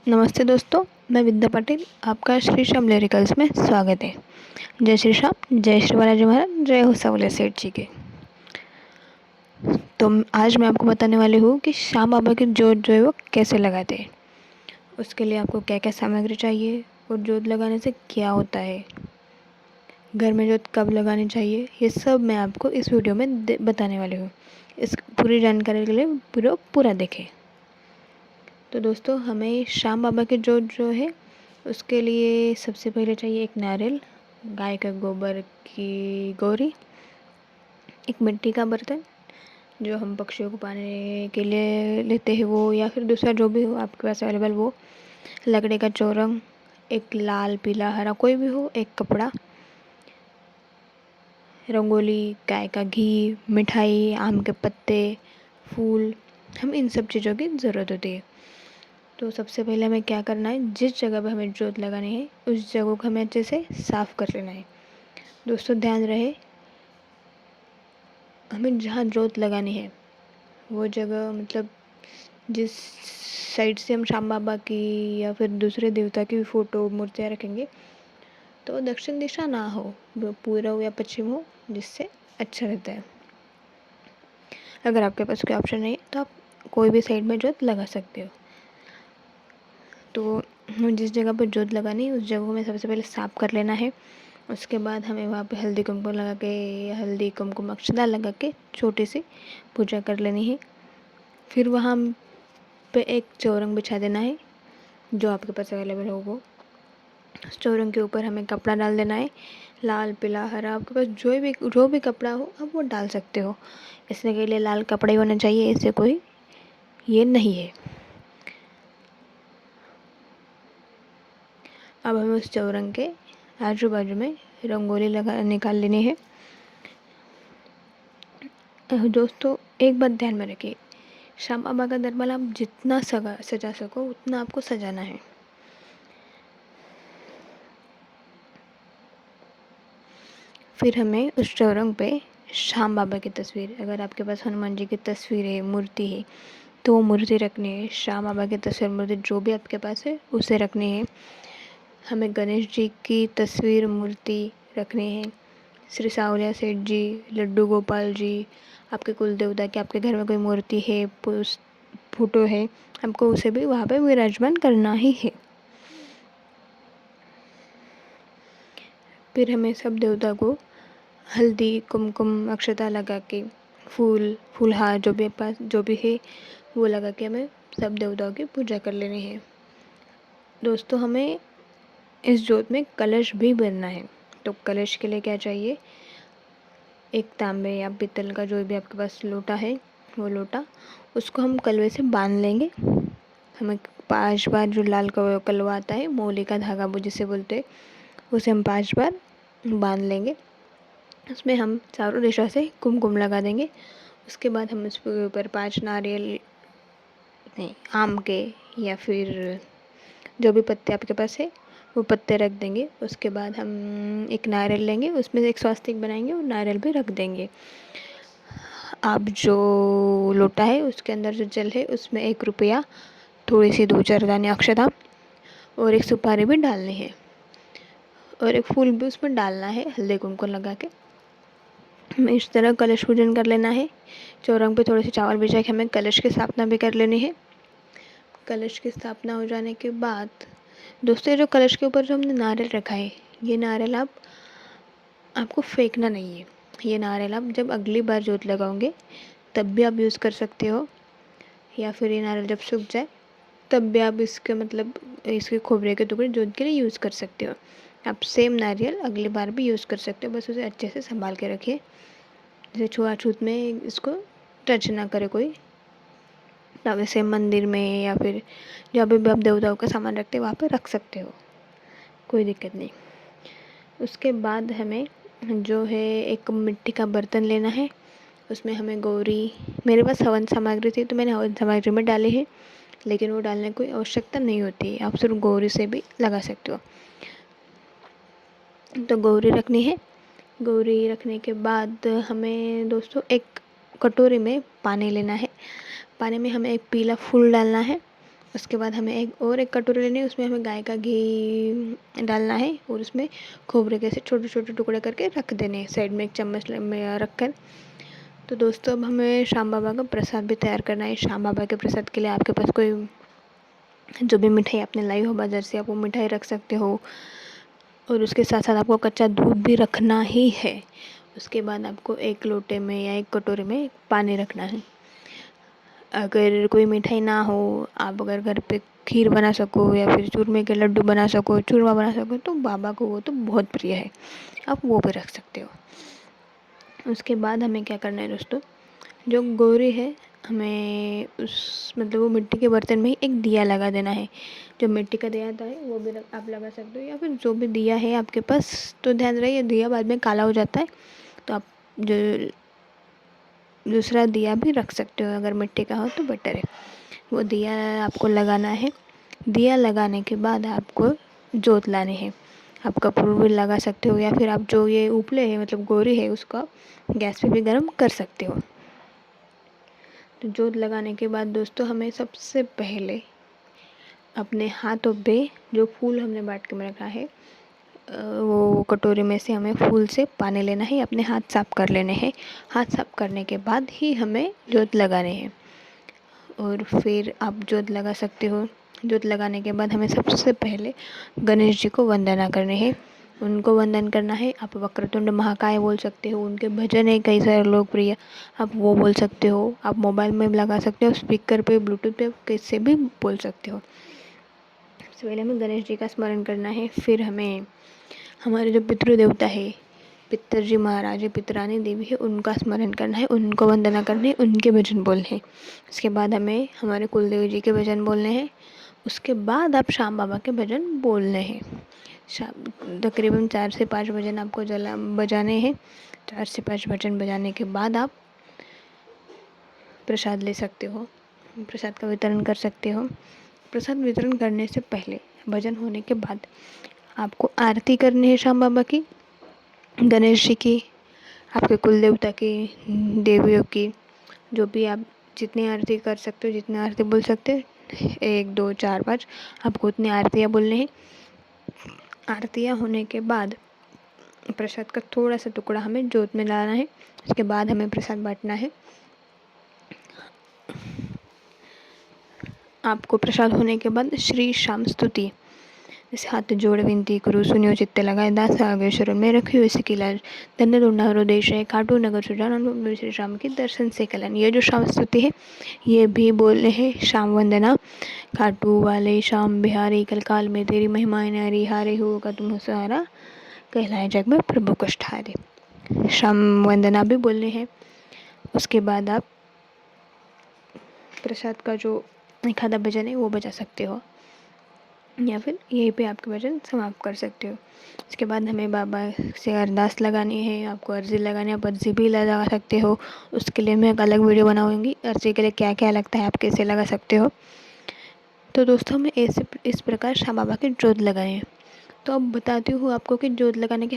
नमस्ते दोस्तों, मैं विद्या पाटिल। आपका श्री श्याम लिरिकल्स में स्वागत है। जय श्री श्याम, जय श्री बालाजी महाराज, जय हो सावलिया सेठ जी के। तो आज मैं आपको बताने वाली हूँ कि श्याम बाबा की जोत जो है वो कैसे लगाते हैं। उसके लिए आपको क्या क्या सामग्री चाहिए और जोत लगाने से क्या होता है, घर में जोत कब लगानी चाहिए, ये सब मैं आपको इस वीडियो में बताने वाली हूँ। इस पूरी जानकारी के लिए पूरा देखें। तो दोस्तों, हमें श्याम बाबा की जोत जो है उसके लिए सबसे पहले चाहिए एक नारियल, गाय का गोबर की गौरी, एक मिट्टी का बर्तन जो हम पक्षियों को पानी के लिए लेते हैं वो, या फिर दूसरा जो भी हो आपके पास अवेलेबल वो, लकड़ी का चौरंग, एक लाल पीला हरा कोई भी हो, एक कपड़ा, रंगोली, गाय का घी, मिठाई, आम के पत्ते, फूल, हम इन सब चीज़ों की ज़रूरत होती है। तो सबसे पहले हमें क्या करना है, जिस जगह पर हमें जोत लगानी है उस जगह को हमें अच्छे से साफ़ कर लेना है। दोस्तों ध्यान रहे, हमें जहाँ जोत लगानी है वो जगह मतलब जिस साइड से हम श्याम बाबा की या फिर दूसरे देवता की फ़ोटो मूर्तियाँ रखेंगे तो दक्षिण दिशा ना हो, पूर्व या पश्चिम हो, जिससे अच्छा रहता है। अगर आपके पास कोई ऑप्शन नहीं है तो आप कोई भी साइड में जोत लगा सकते हो। तो जिस जगह पर जोत लगानी है उस जगह को हमें सबसे पहले साफ़ कर लेना है। उसके बाद हमें वहाँ पे हल्दी कुमकुम लगा के, हल्दी कुमकुम अक्षता लगा के छोटी सी पूजा कर लेनी है। फिर वहाँ पे एक चौरंग बिछा देना है जो आपके पास अवेलेबल हो वो। उस चौरंग के ऊपर हमें कपड़ा डाल देना है, लाल पीला हरा, आपके पास जो भी कपड़ा हो आप वो डाल सकते हो। इसके के लिए लाल कपड़े होने चाहिए, इससे कोई ये नहीं है। अब हमें उस चौरंग के आजू बाजू में रंगोली निकाल लेनी है। दोस्तों एक बात ध्यान में रखिए, श्याम बाबा का दरबार आप जितना सजा सको उतना आपको सजाना है। फिर हमें उस चौरंग पे श्याम बाबा की तस्वीर, अगर आपके पास हनुमान जी की तस्वीर है, मूर्ति है, तो वो मूर्ति रखनी है। श्याम बाबा की तस्वीर, मूर्ति जो भी आपके पास है उसे रखनी है। हमें गणेश जी की तस्वीर, मूर्ति रखनी है। श्री सावलिया सेठ जी, लड्डू गोपाल जी, आपके कुल देवता की आपके घर में कोई मूर्ति है, फोटो है, हमको उसे भी वहाँ पे विराजमान करना ही है। फिर हमें सब देवता को हल्दी कुमकुम अक्षता लगा के, फूलहार जो भी है वो लगा के हमें सब देवताओं की पूजा कर लेनी है। दोस्तों हमें इस जोत में कलश भी भरना है। तो कलश के लिए क्या चाहिए, एक तांबे या पीतल का जो भी आपके पास लोटा है वो लोटा, उसको हम कलवे से बांध लेंगे। हमें 5 बार जो लाल कलवा आता है, मोली का धागा वो जिसे बोलते हैं, उसे हम 5 बार बांध लेंगे। उसमें हम चारों दिशा से कुमकुम लगा देंगे। उसके बाद हम उसके ऊपर 5 नारियल नहीं, आम के या फिर जो भी पत्ते आपके पास है वो पत्ते रख देंगे। उसके बाद हम एक नारियल लेंगे, उसमें से एक स्वास्तिक बनाएंगे और नारियल भी रख देंगे। अब जो लोटा है उसके अंदर जो जल है उसमें 1 रुपया, थोड़ी सी 2-4 दाने अक्षता और एक सुपारी भी डालनी है और एक फूल भी उसमें डालना है हल्दी कुमकुम लगा के। हमें इस तरह कलश पूजन कर लेना है। चौरंग पे थोड़े से चावल बिछा के हमें कलश की स्थापना भी कर लेनी है। कलश की स्थापना हो जाने के बाद दोस्तों, ये जो कलश के ऊपर जो हमने नारियल रखा है, ये नारियल आपको फेंकना नहीं है। ये नारियल आप जब अगली बार जोत लगाओगे तब भी आप यूज़ कर सकते हो, या फिर ये नारियल जब सूख जाए तब भी आप इसके खोबरे के टुकड़े जोत के लिए यूज़ कर सकते हो। आप सेम नारियल अगली बार भी यूज़ कर सकते हो, बस उसे अच्छे से संभाल के रखिए, जैसे छुआछूत में इसको टच ना करे कोई। वैसे मंदिर में या फिर जहाँ भी आप देवताओं का सामान रखते हो वहाँ पे रख सकते हो, कोई दिक्कत नहीं। उसके बाद हमें जो है एक मिट्टी का बर्तन लेना है। उसमें हमें गौरी, मेरे पास हवन सामग्री थी तो मैंने हवन सामग्री में डाली है, लेकिन वो डालने की कोई आवश्यकता नहीं होती, आप सिर्फ गौरी से भी लगा सकते हो। तो गौरी रखनी है। गौरी रखने के बाद हमें दोस्तों एक कटोरी में पानी लेना है। पानी में हमें एक पीला फूल डालना है। उसके बाद हमें एक कटोरी लेनी है, उसमें हमें गाय का घी डालना है और उसमें खोबरे के ऐसे छोटे छोटे टुकड़े करके रख देने हैं साइड में एक चम्मच में रख कर। तो दोस्तों अब हमें श्याम बाबा का प्रसाद भी तैयार करना है। श्याम बाबा के प्रसाद के लिए आपके पास कोई जो भी मिठाई आपने लाई हो बाज़ार से, आप वो मिठाई रख सकते हो। और उसके साथ साथ आपको कच्चा दूध भी रखना ही है। उसके बाद आपको एक लोटे में या एक कटोरे में पानी रखना है। अगर कोई मिठाई ना हो, आप अगर घर पे खीर बना सको या फिर चूरमे के लड्डू बना सको, चूरमा बना सको, तो बाबा को वो तो बहुत प्रिय है, आप वो भी रख सकते हो। उसके बाद हमें क्या करना है दोस्तों, जो गौरी है हमें उस मतलब वो मिट्टी के बर्तन में ही एक दिया लगा देना है। जो मिट्टी का दिया आता है वो भी आप लगा सकते हो, या फिर जो भी दिया है आपके पास। तो ध्यान रहे, दिया बाद में काला हो जाता है, तो आप जो दूसरा दिया भी रख सकते हो, अगर मिट्टी का हो तो बेटर है। वो दिया आपको लगाना है। दिया लगाने के बाद आपको जोत लाने हैं। आप कपूर भी लगा सकते हो, या फिर आप जो ये उपले है मतलब गौरी है उसका गैस पे भी गर्म कर सकते हो। तो जोत लगाने के बाद दोस्तों हमें सबसे पहले अपने हाथों पे जो फूल हमने बाँट के में रखा है, वो कटोरी में से हमें फूल से पानी लेना है, अपने हाथ साफ कर लेने हैं। हाथ साफ करने के बाद ही हमें जोत लगाने हैं। और फिर आप जोत लगा सकते हो। जोत लगाने के बाद हमें सबसे पहले गणेश जी को वंदना करनी है। उनको वंदन करना है। आप वक्रतुंड महाकाय बोल सकते हो, उनके भजन है कई सारे लोकप्रिय, आप वो बोल सकते हो। आप मोबाइल में भी लगा सकते हो, स्पीकर पे, ब्लूटूथ पे, कैसे भी बोल सकते हो। सबसे पहले हमें गणेश जी का स्मरण करना है। फिर हमें हमारे जो पितृदेवता है, पितरजी महाराज है, पितरानी देवी है, उनका स्मरण करना है, उनको वंदना करनी है, उनके भजन बोलने हैं। उसके बाद हमें हमारे कुलदेवी जी के भजन बोलने हैं। उसके बाद आप श्याम बाबा के भजन बोलने हैं। शाम तकरीबन 4 से 5 भजन आपको बजाने हैं। 4 से 5 भजन बजाने के बाद आप प्रसाद ले सकते हो, प्रसाद का वितरण कर सकते हो। प्रसाद वितरण करने से पहले, भजन होने के बाद आपको आरती करनी है श्याम बाबा की, गणेश जी की, आपके कुल देवता की, देवियों की, जो भी आप जितनी आरती कर सकते हो, जितनी आरती बोल सकते हो, 1 2 4 5 आपको उतनी आरतियाँ बोलनी है। आरतियाँ होने के बाद प्रसाद का थोड़ा सा टुकड़ा हमें जोत में डालना है। उसके बाद हमें प्रसाद बांटना है। आपको प्रसाद होने के बाद श्री श्याम स्तुति, जैसे हाथ जोड़ विनती करूँ, सुनियो चित्ते लगाए, दास आगे शरण में रखियो इसी की लाज, धन्य ढूंढा हृदय से, काटू नगर सुजान, श्री श्याम की दर्शन से कलन। ये जो श्याम स्तुति है ये भी बोलने हैं। श्याम वंदना, काटू वाले श्याम बिहारी, कल काल में तेरी महिमाएं नारी, हारे हो का तुम सहारा, कहलाए जग में प्रभु कष्टहारे। श्याम वंदना भी बोलने हैं। उसके बाद आप प्रसाद का जो एक आधा भजन है वो बजा सकते हो, या फिर यहीं पे आपके भजन समाप्त कर सकते हो। इसके बाद हमें बाबा से अरदास लगानी है, आपको अर्जी लगानी है, आप अर्जी भी लगा सकते हो। उसके लिए मैं एक अलग वीडियो बनाऊंगी, अर्जी के लिए क्या क्या लगता है आप कैसे लगा सकते हो। तो दोस्तों हमें ऐसे इस प्रकार श्याम बाबा की जोत लगानी है। तो अब बताती हूँ आपको कि जोत लगाने के